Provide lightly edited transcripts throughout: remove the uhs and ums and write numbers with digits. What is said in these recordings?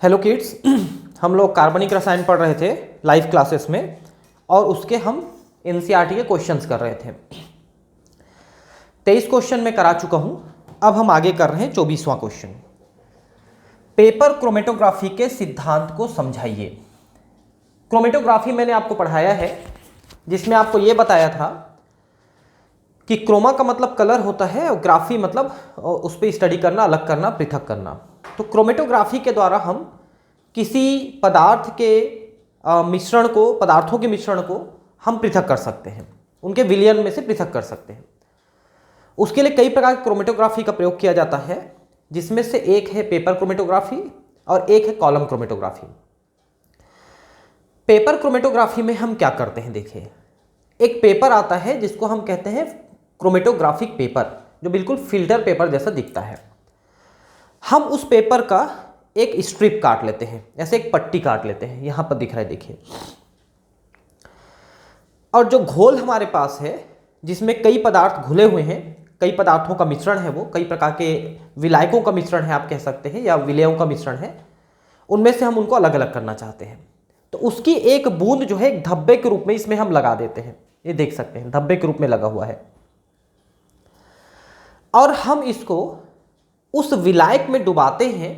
Hello kids. हम लोग कार्बनिक रसायन पढ़ रहे थे लाइव क्लासेस में और उसके हम एनसीईआरटी के क्वेश्चंस कर रहे थे। 23 क्वेश्चन मैं करा चुका हूं। अब हम आगे कर रहे हैं 24वां क्वेश्चन। पेपर क्रोमेटोग्राफी के सिद्धांत को समझाइए। क्रोमेटोग्राफी मैंने आपको पढ़ाया है, जिसमें आपको यह बताया था कि क्रोमा का मतलब कलर होता है और ग्राफी मतलब उस पर स्टडी करना, अलग करना, पृथक करना। तो क्रोमेटोग्राफी के द्वारा हम किसी पदार्थ के पदार्थों के मिश्रण को हम पृथक कर सकते हैं, उनके विलयन में से पृथक कर सकते हैं। उसके लिए कई प्रकार की क्रोमेटोग्राफी का प्रयोग किया जाता है, जिसमें से एक है पेपर क्रोमेटोग्राफी और एक है कॉलम क्रोमेटोग्राफी। पेपर क्रोमेटोग्राफी में हम क्या करते हैं, देखिए, एक पेपर आता है जिसको हम कहते हैं क्रोमेटोग्राफिक पेपर, जो बिल्कुल फिल्टर पेपर जैसा दिखता है। हम उस पेपर का एक स्ट्रिप काट लेते हैं, ऐसे एक पट्टी काट लेते हैं, यहां पर दिख रहा है, देखिए। और जो घोल हमारे पास है, जिसमें कई पदार्थ घुले हुए हैं, कई पदार्थों का मिश्रण है, वो कई प्रकार के विलायकों का मिश्रण है, आप कह सकते हैं, या विलयों का मिश्रण है, उनमें से हम उनको अलग अलग करना चाहते हैं। तो उसकी एक बूंद जो है एक धब्बे के रूप में इसमें हम लगा देते हैं। ये देख सकते हैं, धब्बे के रूप में लगा हुआ है। और हम इसको उस विलायक में डुबाते हैं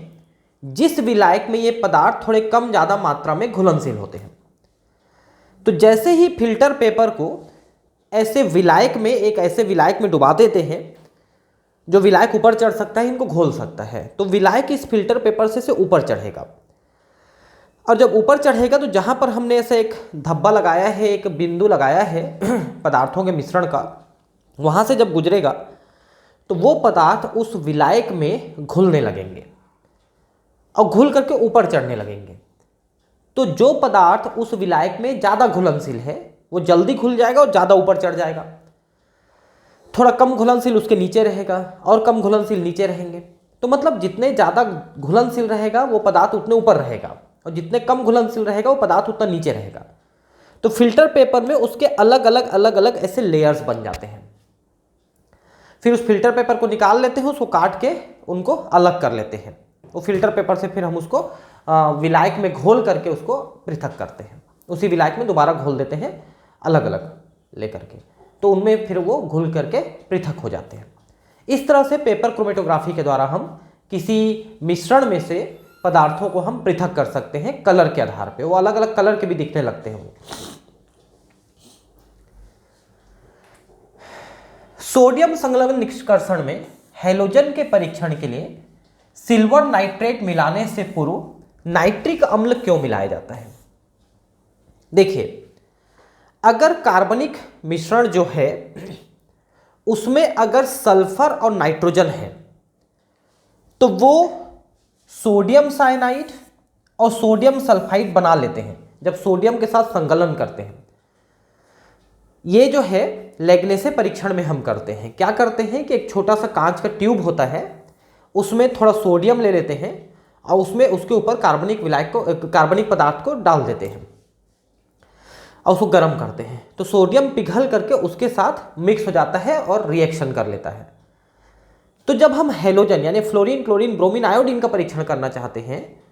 जिस विलायक में ये पदार्थ थोड़े कम ज्यादा मात्रा में घुलनशील होते हैं। तो जैसे ही फिल्टर पेपर को ऐसे विलायक में डुबा देते हैं, जो विलायक ऊपर चढ़ सकता है, इनको घोल सकता है, तो विलायक इस फिल्टर पेपर से ऊपर चढ़ेगा। और जब ऊपर चढ़ेगा तो जहां पर हमने ऐसे एक धब्बा लगाया है, एक बिंदु लगाया है पदार्थों के मिश्रण का, वहां से जब गुजरेगा तो वो पदार्थ उस विलायक में घुलने लगेंगे और घुल करके ऊपर चढ़ने लगेंगे। तो जो पदार्थ उस विलायक में ज्यादा घुलनशील है वो जल्दी घुल जाएगा और ज्यादा ऊपर चढ़ जाएगा। थोड़ा कम घुलनशील उसके नीचे रहेगा और कम घुलनशील नीचे रहेंगे। तो मतलब जितने ज्यादा घुलनशील रहेगा वो पदार्थ उतने ऊपर रहेगा, और जितने कम घुलनशील रहेगा वो पदार्थ उतना नीचे रहेगा। तो फिल्टर पेपर में उसके अलग अलग ऐसे लेयर्स बन जाते हैं। फिर उस फिल्टर पेपर को निकाल लेते हैं, उसको काट के उनको अलग कर लेते हैं। वो फिल्टर पेपर से फिर हम उसको विलायक में घोल करके उसको पृथक करते हैं। उसी विलायक में दोबारा घोल देते हैं अलग अलग लेकर के, तो उनमें फिर वो घुल करके पृथक हो जाते हैं। इस तरह से पेपर क्रोमेटोग्राफी के द्वारा हम किसी मिश्रण में से पदार्थों को हम पृथक कर सकते हैं कलर के आधार पर। वो अलग अलग कलर के भी दिखने लगते हैं। सोडियम संलग्न निष्कर्षण में हैलोजन के परीक्षण के लिए सिल्वर नाइट्रेट मिलाने से पूर्व नाइट्रिक अम्ल क्यों मिलाया जाता है? देखिए, अगर कार्बनिक मिश्रण जो है उसमें अगर सल्फर और नाइट्रोजन है तो वो सोडियम साइनाइड और सोडियम सल्फाइड बना लेते हैं जब सोडियम के साथ संकलन करते हैं। ये जो है लेग्नेसे परीक्षण में हम करते हैं। क्या करते हैं कि एक छोटा सा कांच का ट्यूब होता है, उसमें थोड़ा सोडियम ले लेते हैं और उसमें उसके ऊपर कार्बनिक पदार्थ को डाल देते हैं और उसको गर्म करते हैं। तो सोडियम पिघल करके उसके साथ मिक्स हो जाता है और रिएक्शन कर लेता है। तो जब हम हैलोजन यानी फ्लोरीन, क्लोरीन, ब्रोमीन, आयोडीन का परीक्षण करना चाहते हैं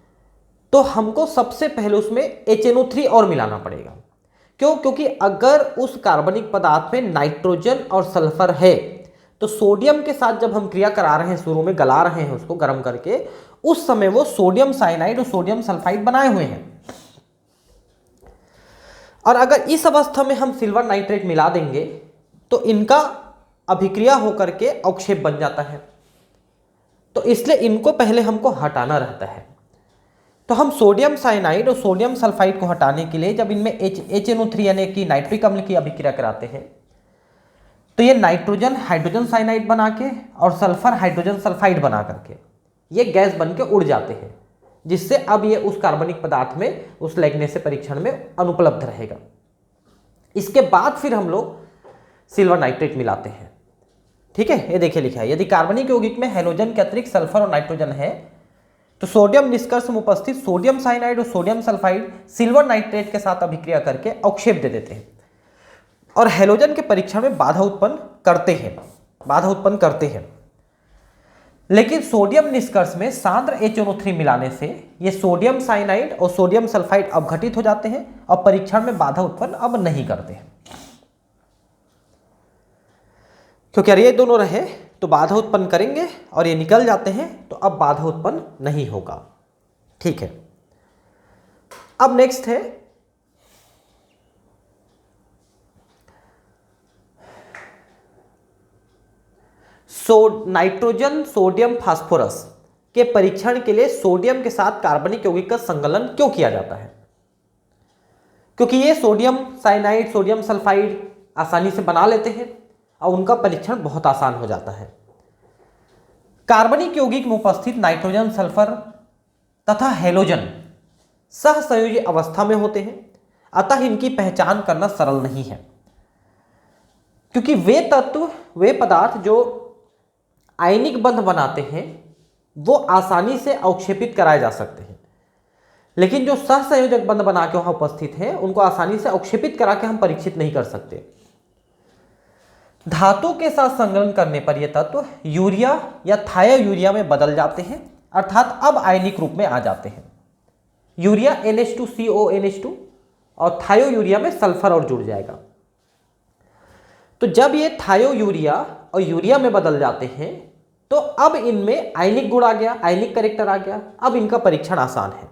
तो हमको सबसे पहले उसमें HNO3 और मिलाना पड़ेगा। क्यों? क्योंकि अगर उस कार्बनिक पदार्थ में नाइट्रोजन और सल्फर है तो सोडियम के साथ जब हम क्रिया करा रहे हैं, शुरू में गला रहे हैं उसको गर्म करके, उस समय वो सोडियम साइनाइड और सोडियम सल्फाइड बनाए हुए हैं। और अगर इस अवस्था में हम सिल्वर नाइट्रेट मिला देंगे तो इनका अभिक्रिया होकर के अवक्षेप बन जाता है। तो इसलिए इनको पहले हमको हटाना रहता है। तो हम सोडियम साइनाइड और सोडियम सल्फाइड को हटाने के लिए जब इनमें HNO3 यानी कि नाइट्रिक अम्ल की अभिक्रिया कराते हैं तो ये नाइट्रोजन हाइड्रोजन साइनाइड बना के और सल्फर हाइड्रोजन सल्फाइड बना करके ये गैस बन के उड़ जाते हैं, जिससे अब ये उस कार्बनिक पदार्थ में उस लेग्नेसे परीक्षण में अनुपलब्ध रहेगा। इसके बाद फिर हम लोग सिल्वर नाइट्रेट मिलाते हैं। ठीक है, ये देखिए लिखा है, यदि कार्बनिक यौगिक में हैलोजन के अतिरिक्त सल्फर और नाइट्रोजन है तो सोडियम निष्कर्ष में उपस्थित सोडियम साइनाइड और सोडियम सल्फाइड सिल्वर नाइट्रेट के साथ अभिक्रिया करके अवक्षेप दे देते हैं और हैलोजन के परीक्षण में बाधा उत्पन्न करते हैं। लेकिन सोडियम निष्कर्ष में सांद्र HNO3 मिलाने से ये सोडियम साइनाइड और सोडियम सल्फाइड अपघटित हो जाते हैं और परीक्षण में बाधा उत्पन्न अब नहीं करते हैं। क्योंकि अगर ये दोनों रहे तो बाधा उत्पन्न करेंगे और ये निकल जाते हैं तो अब बाधा उत्पन्न नहीं होगा। ठीक है, अब नेक्स्ट है नाइट्रोजन सोडियम फास्फोरस के परीक्षण के लिए सोडियम के साथ कार्बनिक यौगिक का संकलन क्यों किया जाता है? क्योंकि ये सोडियम साइनाइड सोडियम सल्फाइड आसानी से बना लेते हैं और उनका परीक्षण बहुत आसान हो जाता है। कार्बनिक यौगिक में उपस्थित नाइट्रोजन सल्फर तथा हेलोजन सहसंयोजी अवस्था में होते हैं, अतः इनकी पहचान करना सरल नहीं है, क्योंकि वे पदार्थ जो आयनिक बंध बनाते हैं वो आसानी से अवक्षेपित कराए जा सकते हैं, लेकिन जो सहसंयोजक बंध बना के वहां उपस्थित हैं उनको आसानी से अवक्षेपित करा के हम परीक्षित नहीं कर सकते। धातु के साथ संलग्न करने पर यह तत्व यूरिया या थायोयूरिया में बदल जाते हैं, अर्थात अब आयनिक रूप में आ जाते हैं। यूरिया NH2CONH2 और थायोयूरिया में सल्फर और जुड़ जाएगा। तो जब ये थायोयूरिया और यूरिया में बदल जाते हैं तो अब इनमें आयनिक गुण आ गया, आयनिक कैरेक्टर आ गया, अब इनका परीक्षण आसान है।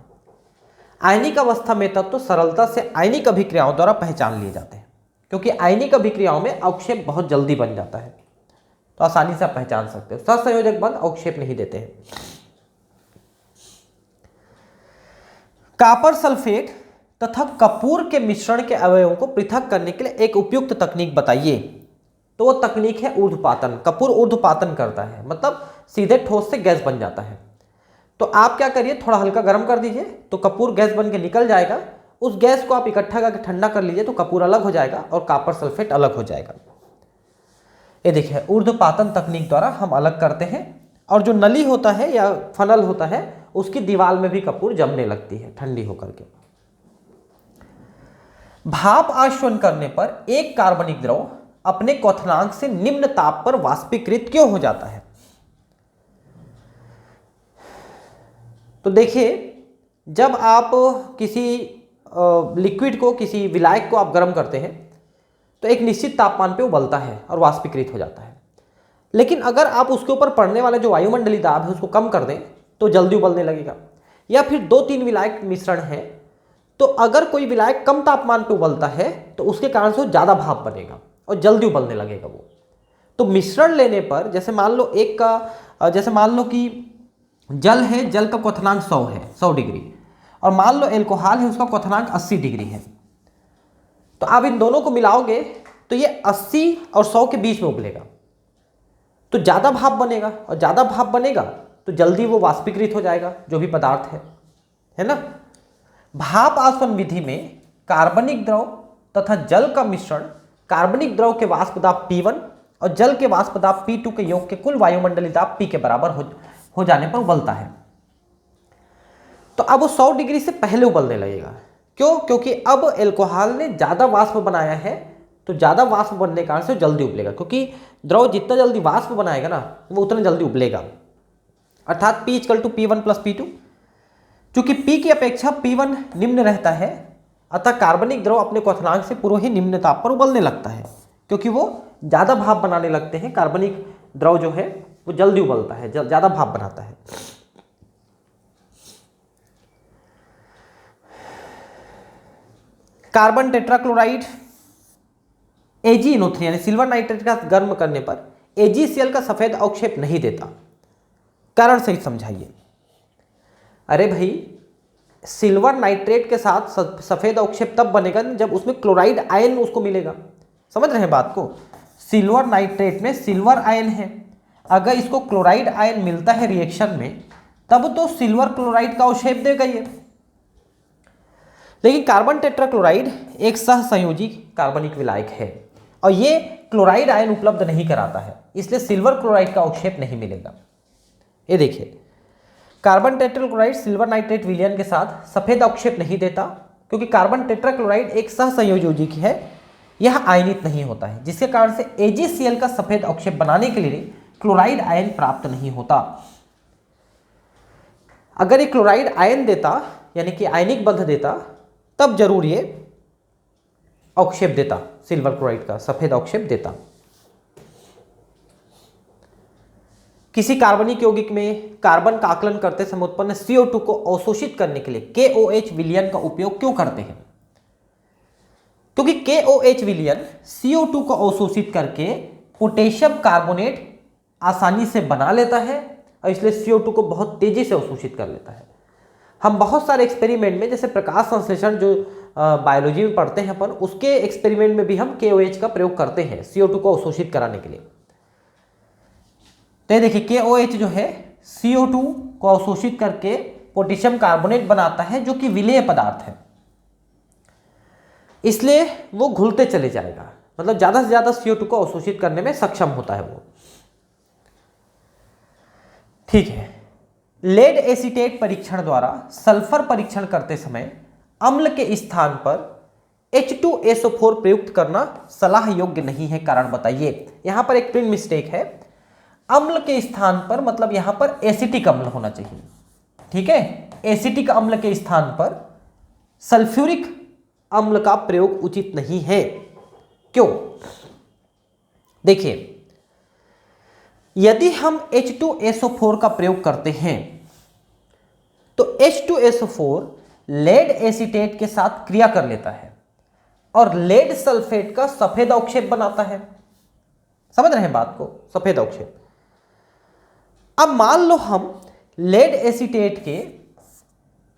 आयनिक अवस्था में तत्व तो सरलता से आयनिक अभिक्रियाओं द्वारा पहचान लिए जाते हैं, क्योंकि आयनिक अभिक्रियाओं में अवक्षेप बहुत जल्दी बन जाता है, तो आसानी से आप पहचान सकते हो। सहसंयोजक बंध अवक्षेप नहीं देते हैं। कॉपर सल्फेट तथा कपूर के मिश्रण के अवयवों को पृथक करने के लिए एक उपयुक्त तकनीक बताइए। तो वो तकनीक है ऊर्ध्वपातन। कपूर ऊर्ध्वपातन करता है, मतलब सीधे ठोस से गैस बन जाता है। तो आप क्या करिए, थोड़ा हल्का गर्म कर दीजिए तो कपूर गैस बन के निकल जाएगा। उस गैस को आप इकट्ठा करके ठंडा कर लीजिए तो कपूर अलग हो जाएगा और कॉपर सल्फेट अलग हो जाएगा। ये देखिए, ऊर्ध्वपातन तकनीक द्वारा हम अलग करते हैं, और जो नली होता है या फनल होता है उसकी दीवार में भी कपूर जमने लगती है ठंडी होकर के। भाप आश्वन करने पर एक कार्बनिक द्रव अपने क्वथनांक से निम्न ताप पर वाष्पीकृत क्यों हो जाता है? तो देखिए, जब आप किसी लिक्विड को, किसी विलायक को आप गर्म करते हैं तो एक निश्चित तापमान पे उबलता है और वाष्पीकृत हो जाता है। लेकिन अगर आप उसके ऊपर पड़ने वाला जो वायुमंडलीय दाब है उसको कम कर दें तो जल्दी उबलने लगेगा। या फिर 2-3 विलायक मिश्रण है, तो अगर कोई विलायक कम तापमान पे उबलता है तो उसके कारण से वो ज़्यादा भाप बनेगा और जल्दी उबलने लगेगा वो। तो मिश्रण लेने पर जैसे मान लो कि जल है, जल का क्वथनांक 100 है, 100 डिग्री, और मान लो एल्कोहल है, उसका क्वथनांक 80 डिग्री है। तो आप इन दोनों को मिलाओगे तो ये 80 और 100 के बीच में उबलेगा, तो ज़्यादा भाप बनेगा, और ज़्यादा भाप बनेगा तो जल्दी वो वाष्पीकृत हो जाएगा जो भी पदार्थ है ना। भाप आसवन विधि में कार्बनिक द्रव तथा जल का मिश्रण कार्बनिक द्रव के वाष्प दाब P1 और जल के वाष्प दाब P2 के योग के कुल वायुमंडलीय दाब P के बराबर हो जाने पर उबलता है। तो अब वो 100 डिग्री से पहले उबलने लगेगा। क्यों? क्योंकि अब एल्कोहल ने ज़्यादा वाष्प बनाया है, तो ज़्यादा वाष्प बनने के कारण से जल्दी उबलेगा, क्योंकि द्रव जितना जल्दी वाष्प बनाएगा ना वो उतना जल्दी उबलेगा। अर्थात P = P1 + P2। चूंकि P की अपेक्षा P1 निम्न रहता है, अतः कार्बनिक द्रव अपने क्वथनांक से पूर्व ही निम्न ताप पर उबलने लगता है, क्योंकि वो ज़्यादा भाप बनाने लगते हैं। कार्बनिक द्रव जो है वो जल्दी उबलता है, ज़्यादा भाप बनाता है। कार्बन टेट्राक्लोराइड AgNO3 यानी सिल्वर नाइट्रेट का गर्म करने पर AgCl का सफेद अवक्षेप नहीं देता। कारण सही समझाइए। अरे भाई, सिल्वर नाइट्रेट के साथ सफेद अवक्षेप तब बनेगा जब उसमें क्लोराइड आयन उसको मिलेगा। समझ रहे हैं बात को? सिल्वर नाइट्रेट में सिल्वर आयन है, अगर इसको क्लोराइड आयन मिलता है रिएक्शन में तब तो सिल्वर क्लोराइड का अवक्षेप देगा ये। लेकिन कार्बन टेट्राक्लोराइड एक सहसंयोजी कार्बनिक विलायक है और ये क्लोराइड आयन उपलब्ध नहीं कराता है, इसलिए सिल्वर क्लोराइड का अवक्षेप नहीं मिलेगा। ये देखिए, कार्बन टेट्राक्लोराइड सिल्वर नाइट्रेट विलयन के साथ सफेद अवक्षेप नहीं देता, क्योंकि कार्बन टेट्राक्लोराइड एक सहसंयोजी है, यह आयनित नहीं होता है, जिसके कारण से AgCl का सफेद अवक्षेप बनाने के लिए क्लोराइड आयन प्राप्त नहीं होता। अगर ये क्लोराइड आयन देता यानी कि आयनिक बंध देता तब जरूर ये अवक्षेप देता, सिल्वर क्लोराइड का सफेद अवक्षेप देता। किसी कार्बनिक यौगिक में कार्बन का आकलन करते समय उत्पन्न CO2 को अवशोषित करने के लिए KOH विलयन का उपयोग क्यों करते हैं? क्योंकि KOH विलयन CO2 को अवशोषित करके पोटेशियम कार्बोनेट आसानी से बना लेता है और इसलिए CO2 को बहुत तेजी से अवशोषित कर लेता है। हम बहुत सारे एक्सपेरिमेंट में, जैसे प्रकाश संश्लेषण जो बायोलॉजी में पढ़ते हैं अपन, उसके एक्सपेरिमेंट में भी हम KOH का प्रयोग करते हैं CO2 को अवशोषित कराने के लिए। तो ये देखिए KOH जो है CO2 को अवशोषित करके पोटेशियम कार्बोनेट बनाता है जो कि विलेय पदार्थ है, इसलिए वो घुलते चले जाएगा, मतलब ज्यादा से ज्यादा CO2 को अवशोषित करने में सक्षम होता है वो। ठीक है, लेड एसीटेट परीक्षण द्वारा सल्फर परीक्षण करते समय अम्ल के स्थान पर H2SO4 प्रयुक्त करना सलाह योग्य नहीं है, कारण बताइए। यहां पर एक प्रिंट मिस्टेक है, अम्ल के स्थान पर मतलब यहां पर एसिटिक अम्ल होना चाहिए। ठीक है, एसिटिक अम्ल के स्थान पर सल्फ्यूरिक अम्ल का प्रयोग उचित नहीं है। क्यों? देखिए, यदि हम H2SO4 का प्रयोग करते हैं तो H2SO4 लेड एसीटेट के साथ क्रिया कर लेता है और लेड सल्फेट का सफेद अवक्षेप बनाता है। समझ रहे हैं बात को? सफेद अवक्षेप। अब मान लो हम लेड एसीटेट के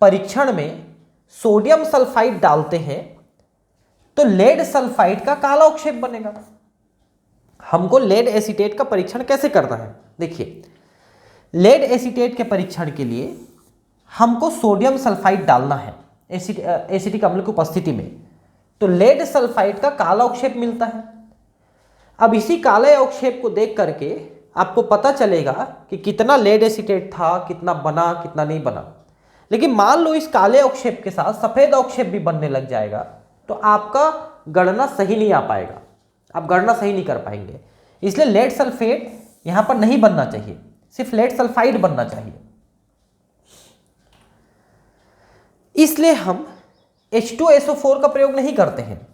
परीक्षण में सोडियम सल्फाइड डालते हैं तो लेड सल्फाइड का काला अवक्षेप बनेगा। हमको लेड एसीटेट का परीक्षण कैसे करना है? देखिए, लेड एसीटेट के परीक्षण के लिए हमको सोडियम सल्फाइड डालना है एसिटिक अम्ल की उपस्थिति में, तो लेड सल्फाइड का काला अवक्षेप मिलता है। अब इसी काले अवक्षेप को देख करके आपको पता चलेगा कि कितना लेड एसीटेट था, कितना बना, कितना नहीं बना। लेकिन मान लो इस काले अवक्षेप के साथ सफेद अवक्षेप भी बनने लग जाएगा तो आपका गणना सही नहीं आ पाएगा, आप गणना सही नहीं कर पाएंगे। इसलिए लेड सल्फेट यहां पर नहीं बनना चाहिए, सिर्फ लेड सल्फाइड बनना चाहिए। इसलिए हम H2SO4 का प्रयोग नहीं करते हैं,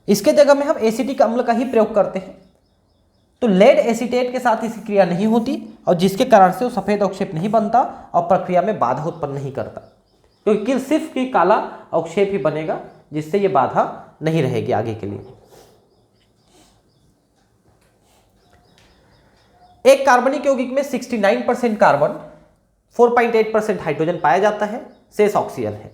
इसके जगह में हम एसिटिक अम्ल का ही प्रयोग करते हैं। तो लेड एसीटेट के साथ इसकी क्रिया नहीं होती और जिसके कारण से वो सफेद अवक्षेप नहीं बनता और प्रक्रिया में बाधा उत्पन्न नहीं करता, क्योंकि सिर्फ की काला अवक्षेप ही बनेगा जिससे ये बाधा नहीं रहेगी आगे के लिए। एक कार्बनिक यौगिक में 69% कार्बन, 4.8% हाइड्रोजन पाया जाता है, शेष ऑक्सीजन है।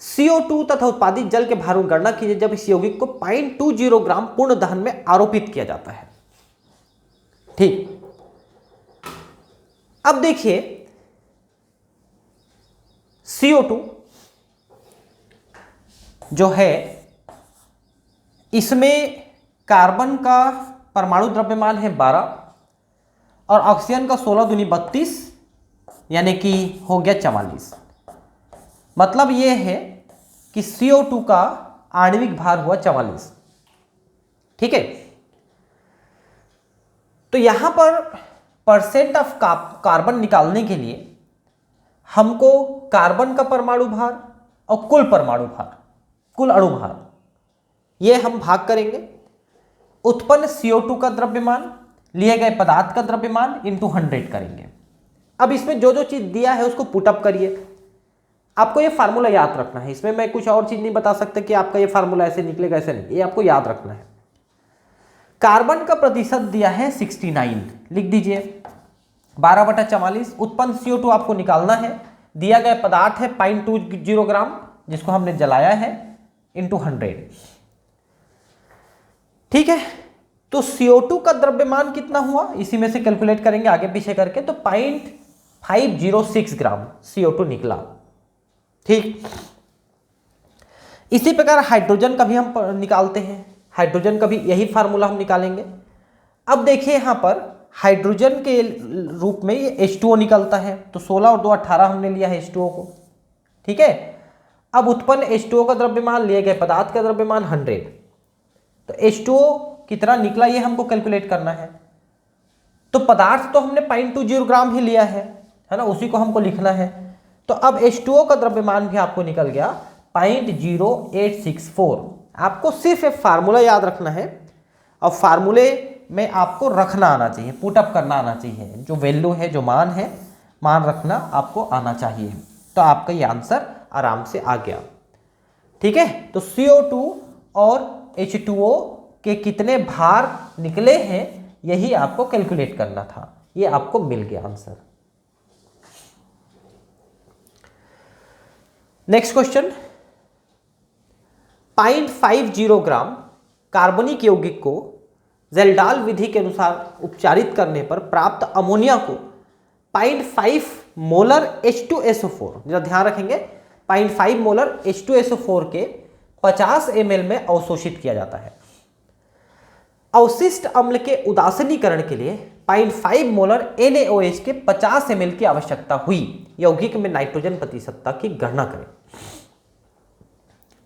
CO2 तथा उत्पादित जल के भारों की गणना कीजिए जब इस यौगिक को 0.20 ग्राम पूर्ण दहन में आरोपित किया जाता है। ठीक, अब देखिए CO2 जो है इसमें कार्बन का परमाणु द्रव्यमान है 12 और ऑक्सीजन का 16 दूनी 32 यानी कि हो गया 44। मतलब यह है कि CO2 का आणविक भार हुआ 44। ठीक है, तो यहां पर परसेंट ऑफ कार्बन निकालने के लिए हमको कार्बन का परमाणु भार और कुल परमाणु भार, कुल अणु भार, यह हम भाग करेंगे उत्पन्न CO2 का द्रव्यमान लिए गए पदार्थ का द्रव्यमान इंटू 100 करेंगे। अब इसमें जो जो चीज दिया है उसको पुटअप करिए। आपको ये फार्मूला याद रखना है, इसमें मैं कुछ और चीज नहीं बता सकता कि आपका ये फार्मूला ऐसे निकलेगा, ऐसे नहीं, ये आपको याद रखना है। कार्बन का प्रतिशत दिया है 69, लिख दीजिए 12/44। उत्पन्न CO2 आपको निकालना है, दिया गया पदार्थ है 0.20 ग्राम जिसको हमने जलाया है इंटू 100। ठीक है, तो CO2 का द्रव्यमान कितना हुआ इसी में से कैलकुलेट करेंगे आगे पीछे करके, तो 0.506 ग्राम CO2 निकला। ठीक, इसी प्रकार हाइड्रोजन का भी हम निकालते हैं, हाइड्रोजन का भी यही फार्मूला हम निकालेंगे। अब देखिए यहां पर हाइड्रोजन के रूप में ये H2O निकलता है, तो 16 और 2 18 हमने लिया है H2O को। ठीक है, अब उत्पन्न H2O का द्रव्यमान लिए गए पदार्थ का द्रव्यमान 100, तो H2O कितना निकला ये हमको कैलकुलेट करना है। तो पदार्थ तो हमने 0.20 ग्राम ही लिया है ना, उसी को हमको लिखना है। तो अब H2O का द्रव्यमान भी आपको निकल गया 0.0864। आपको सिर्फ एक फार्मूला याद रखना है और फार्मूले में आपको रखना आना चाहिए, पुटअप करना आना चाहिए, जो वैल्यू है, जो मान है, मान रखना आपको आना चाहिए। तो आपका ये आंसर आराम से आ गया। ठीक है, तो CO2 और H2O के कितने भार निकले हैं यही आपको कैलकुलेट करना था, ये आपको मिल गया आंसर। नेक्स्ट क्वेश्चन, 0.50 ग्राम कार्बनिक यौगिक को ज़ेल्डाल विधि के अनुसार उपचारित करने पर प्राप्त अमोनिया को 0.5 मोलर H2SO4, जरा ध्यान रखेंगे, 0.5 मोलर H2SO4 के 50 ml में अवशोषित किया जाता है। अवशिष्ट अम्ल के उदासीनीकरण के लिए 0.5 मोलर NaOH के 50 ml की आवश्यकता हुई। यौगिक में नाइट्रोजन प्रतिशतता की गणना करें।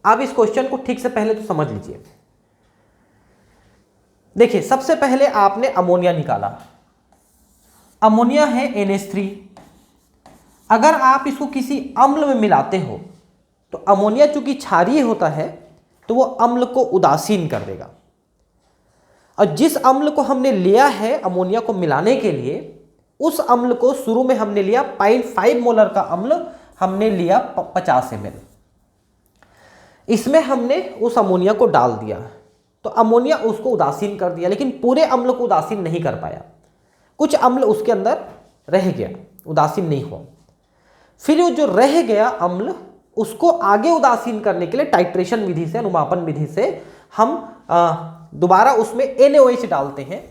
आप इस क्वेश्चन को ठीक से पहले तो समझ लीजिए। देखिए, सबसे पहले आपने अमोनिया निकाला, अमोनिया है NH3। अगर आप इसको किसी अम्ल में मिलाते हो तो अमोनिया चूंकि क्षारीय होता है तो वो अम्ल को उदासीन कर देगा। और जिस अम्ल को हमने लिया है अमोनिया को मिलाने के लिए, उस अम्ल को शुरू में हमने लिया 0.5 मोलर का अम्ल हमने लिया 50 ml। इसमें हमने उस अमोनिया को डाल दिया तो अमोनिया उसको उदासीन कर दिया, लेकिन पूरे अम्ल को उदासीन नहीं कर पाया। कुछ अम्ल उसके अंदर रह गया, उदासीन नहीं हुआ। फिर वो जो रह गया अम्ल, उसको आगे उदासीन करने के लिए टाइट्रेशन विधि से, अनुमापन विधि से हम दोबारा उसमें NaOH डालते हैं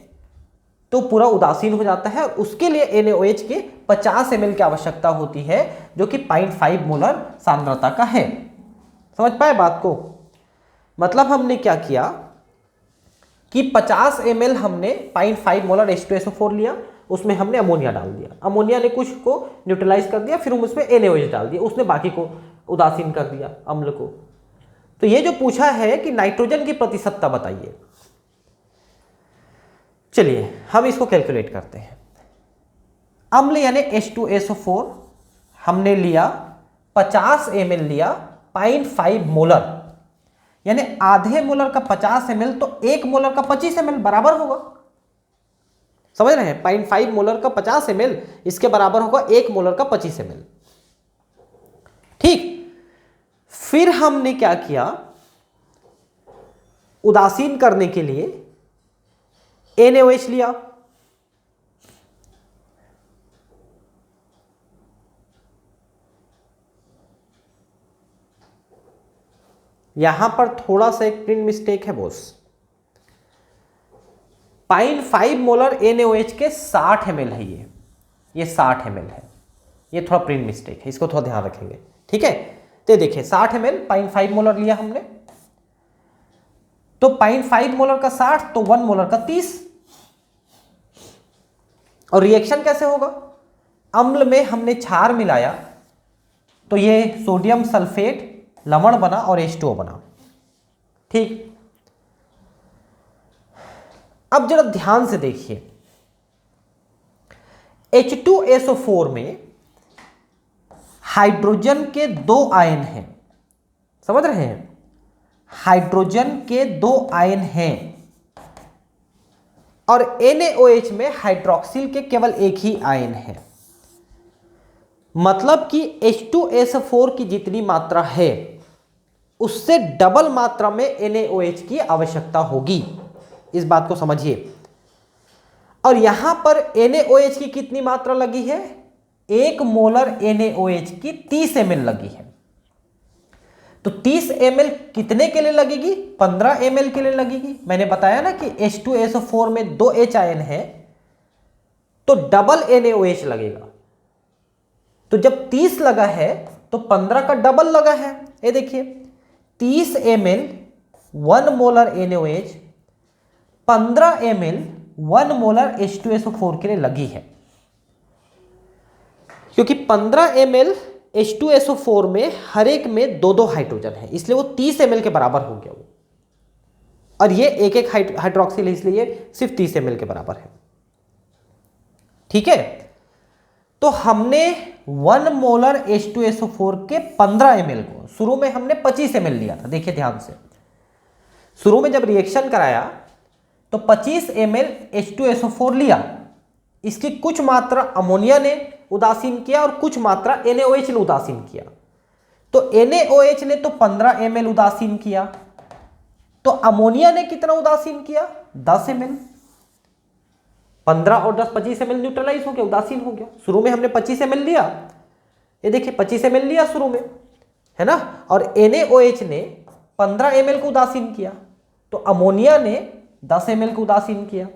तो पूरा उदासीन हो जाता है। और उसके लिए NaOH के 50 ml की आवश्यकता होती है, जो कि 0.5 मोलर सांद्रता का है। समझ पाए बात को? मतलब हमने क्या किया कि 50 ml हमने 0.5 मोलर H2SO4 लिया, उसमें हमने अमोनिया डाल दिया, अमोनिया ने कुछ को न्यूट्रलाइज कर दिया, फिर हम उसमें NaOH डाल दिया, उसने बाकी को उदासीन कर दिया अम्ल को। तो ये जो पूछा है कि नाइट्रोजन की प्रतिशतता बताइए, चलिए हम इसको कैलकुलेट करते हैं। अम्ल यानी H2SO4 हमने लिया 50 ml लिया 0.5 मोलर, यानी आधे मोलर का 50 ml तो 1 मोलर का 25 ml बराबर होगा। समझ रहे हैं? 0.5 मोलर का 50 ml इसके बराबर होगा 1 मोलर का 25 ml। ठीक, फिर हमने क्या किया, उदासीन करने के लिए NaOH लिया, यहां पर थोड़ा सा एक प्रिंट मिस्टेक है बॉस। 0.5 मोलर NaOH के 60 ml है, ये 60 ml है, ये थोड़ा प्रिंट मिस्टेक है, इसको थोड़ा ध्यान रखेंगे। ठीक है, तो देखिए 60 ml 0.5 मोलर लिया हमने, तो 0.5 मोलर का 60 तो 1 मोलर का 30। और रिएक्शन कैसे होगा, अम्ल में हमने क्षार मिलाया तो ये सोडियम सल्फेट लवण बना और H2O बना। ठीक, अब जरा ध्यान से देखिए, H2SO4 में हाइड्रोजन के 2 आयन हैं, समझ रहे हैं? हाइड्रोजन के 2 आयन हैं और NaOH में हाइड्रोक्सिल के केवल एक ही आयन है। मतलब कि H2SO4 की जितनी मात्रा है उससे डबल मात्रा में NaOH की आवश्यकता होगी, इस बात को समझिए। और यहां पर NaOH की कितनी मात्रा लगी है, 1 मोलर NaOH की 30 ml लगी है। तो 30 ml कितने के लिए लगेगी, 15 ml के लिए लगेगी। मैंने बताया ना कि H2SO4 में 2 H आयन है तो डबल NaOH लगेगा। तो जब 30 लगा है तो 15 का डबल लगा है। ये देखिए 30 ml 1 molar NaOH 15 ml 1 molar H2SO4 के लिए लगी है, क्योंकि 15 ml H2SO4 में हर एक में 2-2 हाइड्रोजन है, इसलिए वो 30 ml के बराबर हो गया वो। और ये एक हाइड्रोक्सिल है, इसलिए सिर्फ 30 ml के बराबर है। ठीक है, तो हमने 1 मोलर H2SO4 के 15 ml को शुरू में हमने 25 ml लिया था। देखिए ध्यान से, शुरू में जब रिएक्शन कराया तो 25 ml H2SO4 लिया, इसकी कुछ मात्रा अमोनिया ने उदासीन किया और कुछ मात्रा NaOH ने उदासीन किया। तो NaOH ने तो 15 ml उदासीन किया, तो अमोनिया ने कितना उदासीन किया? 10 ml। 15 और 10 25 ml न्यूट्रलाइज हो गया, उदासीन हो गया। शुरू में हमने 25 ml लिया, ये देखिए 25 ml लिया शुरू में, है ना, और NaOH ने 15 ml को उदासीन किया, तो अमोनिया ने 10 ml को उदासीन किया।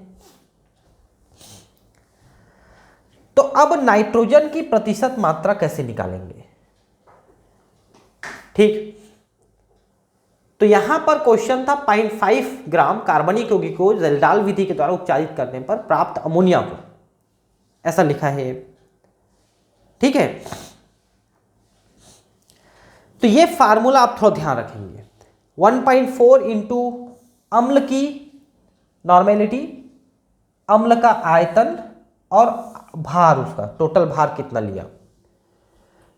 तो अब नाइट्रोजन की प्रतिशत मात्रा कैसे निकालेंगे? ठीक, तो यहां पर क्वेश्चन था 0.5 ग्राम कार्बनिक यौगिक को ज़ेल्डाल विधि के द्वारा उपचारित करने पर प्राप्त अमोनिया को, ऐसा लिखा है। ठीक है, तो ये फार्मूला आप थोड़ा ध्यान रखेंगे। 1.4 इंटू अम्ल की नॉर्मेलिटी, अम्ल का आयतन और भार, उसका टोटल भार कितना लिया।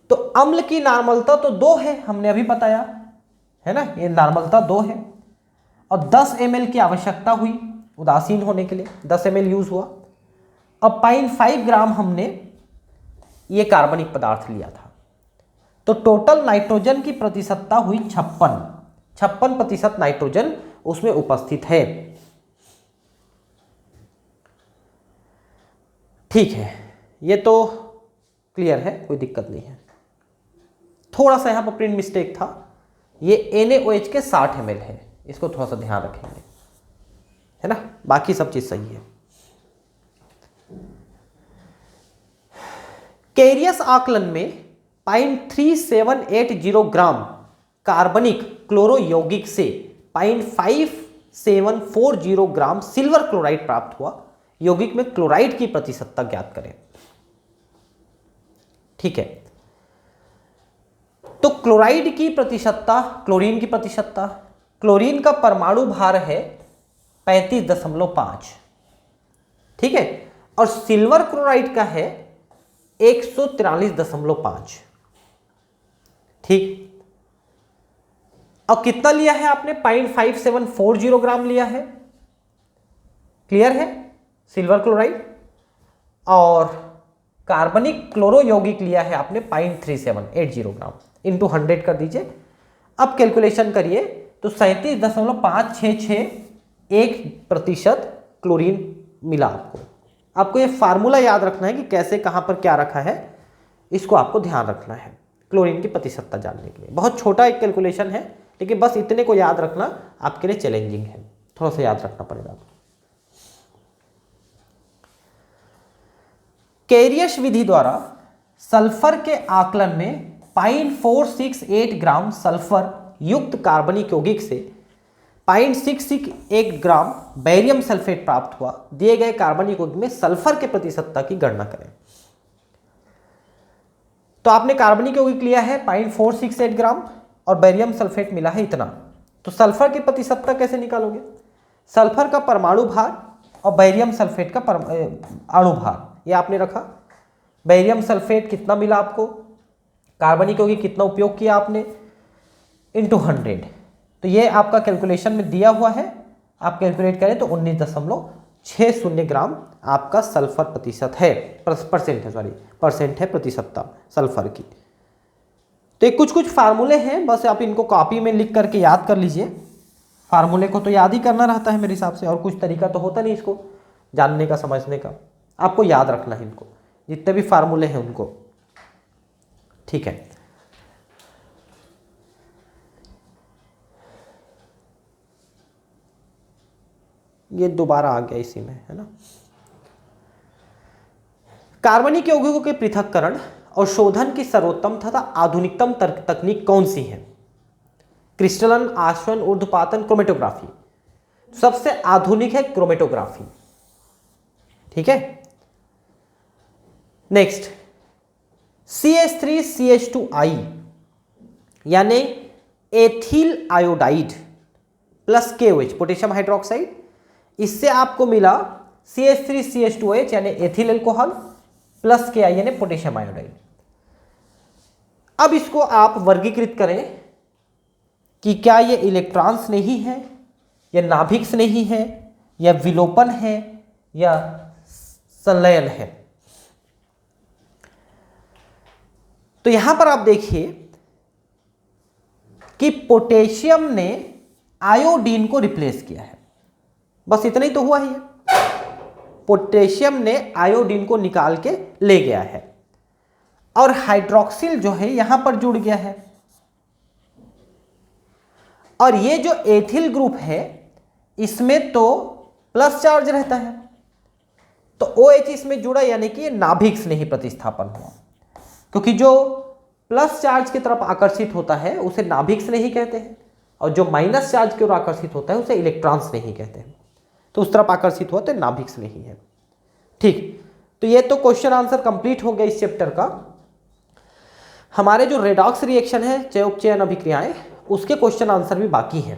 तो अम्ल की नॉर्मलता तो 2 है, हमने अभी बताया, है ना, ये नॉर्मलता 2 है, और 10 ml की आवश्यकता हुई उदासीन होने के लिए, 10 ml यूज हुआ। अब 0.5 ग्राम हमने ये कार्बनिक पदार्थ लिया था, तो टोटल नाइट्रोजन की प्रतिशतता हुई 56% नाइट्रोजन उसमें उपस्थित है। ठीक है, ये तो क्लियर है, कोई दिक्कत नहीं है। थोड़ा सा यहां पर प्रिंट मिस्टेक था, ये NaOH के 60 ml है, इसको थोड़ा सा ध्यान रखेंगे, है ना, बाकी सब चीज सही है। कैरियस आकलन में 0.3780 ग्राम कार्बनिक क्लोरो यौगिक से 0.5740 ग्राम सिल्वर क्लोराइड प्राप्त हुआ। यौगिक में क्लोराइड की प्रतिशतता ज्ञात करें। ठीक है, तो क्लोराइड की प्रतिशतता, क्लोरीन की प्रतिशतता, क्लोरीन का परमाणु भार है 35.5, ठीक है, और सिल्वर क्लोराइड का है 143.5। ठीक, और कितना लिया है आपने? 0.5740 ग्राम लिया है, क्लियर है, सिल्वर क्लोराइड, और कार्बनिक क्लोरो यौगिक लिया है आपने 0.3780 ग्राम, इंटू 100 कर दीजिए। अब कैलकुलेशन करिए तो 37.566 क्लोरीन मिला आपको। आपको ये फार्मूला याद रखना है कि कैसे कहां पर क्या रखा है, इसको आपको ध्यान रखना है क्लोरीन की प्रतिशतता जानने के लिए। बहुत छोटा एक कैलकुलेशन है, लेकिन बस इतने को याद रखना आपके लिए चैलेंजिंग है, थोड़ा सा याद रखना पड़ेगा आपको। कैरियस विधि द्वारा सल्फर के आकलन में 0.468 ग्राम सल्फर युक्त कार्बनिक यौगिक से 0.661 ग्राम बेरियम सल्फेट प्राप्त हुआ। दिए गए कार्बनिक यौगिक में सल्फर के प्रतिशतता की गणना करें। तो आपने कार्बनिक यौगिक लिया है 0.468 ग्राम और बेरियम सल्फेट मिला है इतना, तो सल्फर की प्रतिशतता कैसे निकालोगे? सल्फर का परमाणु भार और बेरियम सल्फेट का अणु भार ये आपने रखा। बेरियम सल्फेट कितना मिला आपको, कार्बनिक यौगिक कितना उपयोग किया आपने, इंटू 100। तो ये आपका कैलकुलेशन में दिया हुआ है, आप कैलकुलेट करें तो 19.60 ग्राम आपका सल्फर प्रतिशत है, परसेंट है प्रतिशतता सल्फर की। तो ये कुछ फार्मूले हैं, बस आप इनको कॉपी में लिख करके याद कर लीजिए। फार्मूले को तो याद ही करना रहता है मेरे हिसाब से, और कुछ तरीका तो होता नहीं इसको जानने का, समझने का। आपको याद रखना है इनको, जितने भी फार्मूले हैं उनको, ठीक है। ये दोबारा आ गया इसी में, है ना। कार्बनिक यौगिकों के पृथक्करण और शोधन की सर्वोत्तम तथा आधुनिकतम तकनीक कौन सी है? क्रिस्टलन, आसवन, ऊर्ध्वपातन, क्रोमेटोग्राफी। सबसे आधुनिक है क्रोमेटोग्राफी, ठीक है। नेक्स्ट, CH3CH2I यानी ethyl iodide plus KOH potassium hydroxide, इससे आपको मिला CH3CH2OH यानी एथिल एल्कोहल प्लस के यानी पोटेशियम आयोडाइड। अब इसको आप वर्गीकृत करें कि क्या ये इलेक्ट्रॉन्स नहीं है, या नाभिक्स नहीं है, या विलोपन है, या संलयन है। तो यहां पर आप देखिए कि पोटेशियम ने आयोडीन को रिप्लेस किया है, बस इतना ही तो हुआ है। पोटेशियम ने आयोडीन को निकाल के ले गया है और हाइड्रोक्सिल जो है यहां पर जुड़ गया है, और ये जो एथिल ग्रुप है इसमें तो प्लस चार्ज रहता है, तो OH इसमें जुड़ा, यानी कि ये नाभिक्स नहीं प्रतिस्थापन हुआ, क्योंकि जो प्लस चार्ज की तरफ आकर्षित होता है उसे नाभिक्स नहीं कहते हैं, और जो माइनस चार्ज की ओर आकर्षित होता है उसे इलेक्ट्रॉन्स नहीं कहते हैं। तो उस तरफ आकर्षित हुआ तो नाभिक्स नहीं है। ठीक, तो ये तो क्वेश्चन आंसर कंप्लीट हो गया इस चैप्टर का। हमारे जो रेडॉक्स रिएक्शन है, चयापचयन अभिक्रियाएं, उसके क्वेश्चन आंसर भी बाकी हैं,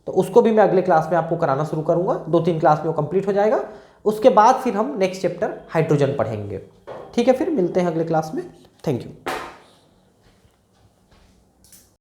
तो उसको भी मैं अगले क्लास में आपको कराना शुरू करूंगा। 2-3 क्लास में वो कंप्लीट हो जाएगा। उसके बाद फिर हम नेक्स्ट चैप्टर हाइड्रोजन पढ़ेंगे। ठीक है, फिर मिलते हैं अगले क्लास में। Thank you.